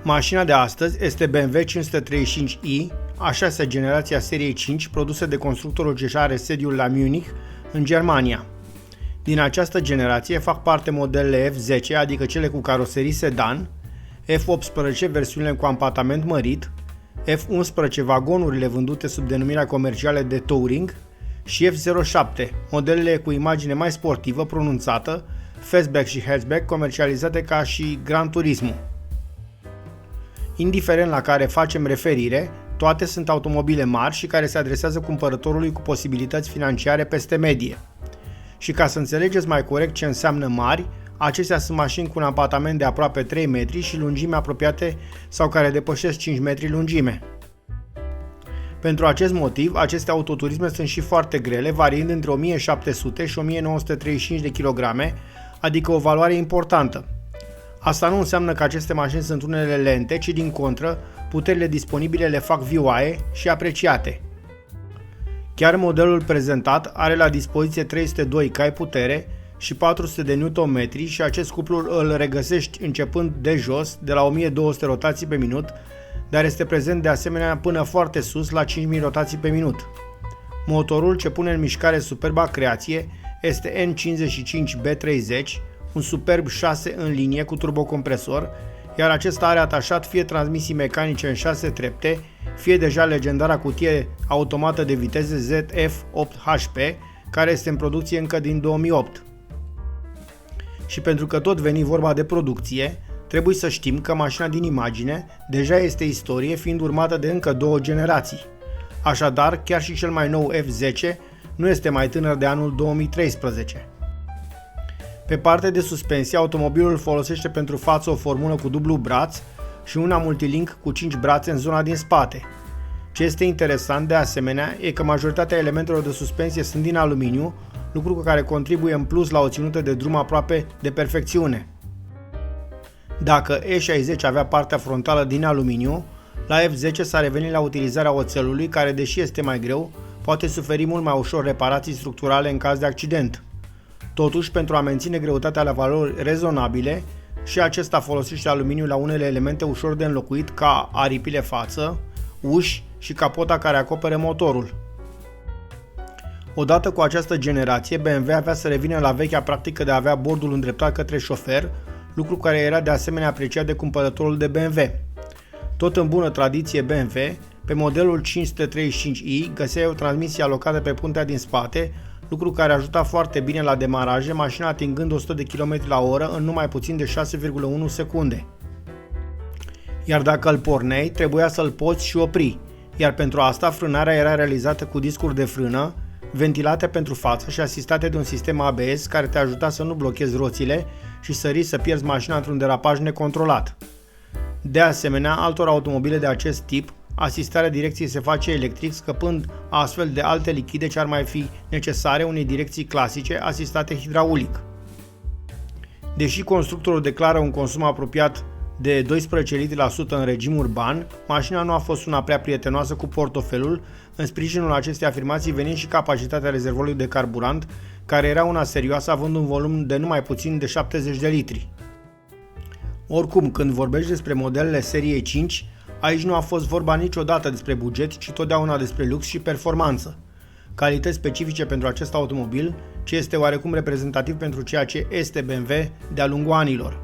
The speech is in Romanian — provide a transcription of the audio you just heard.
Mașina de astăzi este BMW 535i, a șasea generație a seriei 5, produsă de constructorul ce are sediul la Munich, în Germania. Din această generație fac parte modelele F10, adică cele cu caroserii sedan, F18 versiunile cu ampatament mărit, F11 vagonurile vândute sub denumirea comercială de Touring și F07, modelele cu imagine mai sportivă pronunțată, fastback și hatchback comercializate ca și Gran Turismo. Indiferent la care facem referire, toate sunt automobile mari și care se adresează cumpărătorului cu posibilități financiare peste medie. Și ca să înțelegeți mai corect ce înseamnă mari, acestea sunt mașini cu un apartament de aproape 3 metri și lungime apropiate sau care depășesc 5 metri lungime. Pentru acest motiv, aceste autoturisme sunt și foarte grele, variind între 1700 și 1935 de kilograme, adică o valoare importantă. Asta nu înseamnă că aceste mașini sunt unele lente, ci din contră, puterile disponibile le fac vioaie și apreciate. Chiar modelul prezentat are la dispoziție 302 cai putere și 400 de Nm și acest cuplu îl regăsești începând de jos, de la 1200 rotații pe minut, dar este prezent de asemenea până foarte sus la 5000 rotații pe minut. Motorul ce pune în mișcare superba creație este N55B30, un superb 6 în linie cu turbocompresor, iar acesta are atașat fie transmisii mecanice în 6 trepte, fie deja legendara cutie automată de viteze ZF8HP, care este în producție încă din 2008. Și pentru că tot veni vorba de producție, trebuie să știm că mașina din imagine deja este istorie, fiind urmată de încă 2 generații. Așadar, chiar și cel mai nou F10 nu este mai tânăr de anul 2013. Pe partea de suspensie, automobilul folosește pentru față o formulă cu dublu braț și una multilink cu 5 brațe în zona din spate. Ce este interesant de asemenea e că majoritatea elementelor de suspensie sunt din aluminiu, lucru care contribuie în plus la o ținută de drum aproape de perfecțiune. Dacă E60 avea partea frontală din aluminiu, la F10 s-a revenit la utilizarea oțelului, care, deși este mai greu, poate suferi mult mai ușor reparații structurale în caz de accident. Totuși, pentru a menține greutatea la valori rezonabile, și acesta folosește aluminiu la unele elemente ușor de înlocuit, ca aripile față, uși și capota care acoperă motorul. Odată cu această generație, BMW avea să revină la vechea practică de a avea bordul îndreptat către șofer, lucru care era de asemenea apreciat de cumpărătorul de BMW. Tot în bună tradiție BMW, pe modelul 535i găseai o transmisie alocată pe puntea din spate, lucru care ajuta foarte bine la demaraje, mașina atingând 100 de km/h în numai puțin de 6,1 secunde. Iar dacă îl porneai, trebuia să-l poți și opri, iar pentru asta frânarea era realizată cu discuri de frână, ventilate pentru față și asistate de un sistem ABS care te ajuta să nu blochezi roțile și să risci să pierzi mașina într-un derapaj necontrolat. De asemenea, altor automobile de acest tip, asistarea direcției se face electric, scăpând astfel de alte lichide ce ar mai fi necesare unei direcții clasice asistate hidraulic. Deși constructorul declară un consum apropiat de 12 litri la sută în regim urban, mașina nu a fost una prea prietenoasă cu portofelul, în sprijinul acestei afirmații venind și capacitatea rezervorului de carburant, care era una serioasă, având un volum de numai puțin de 70 de litri. Oricum, când vorbești despre modelele seriei 5, aici nu a fost vorba niciodată despre buget, ci totdeauna despre lux și performanță. Calități specifice pentru acest automobil, ce este oarecum reprezentativ pentru ceea ce este BMW de-a lungul anilor.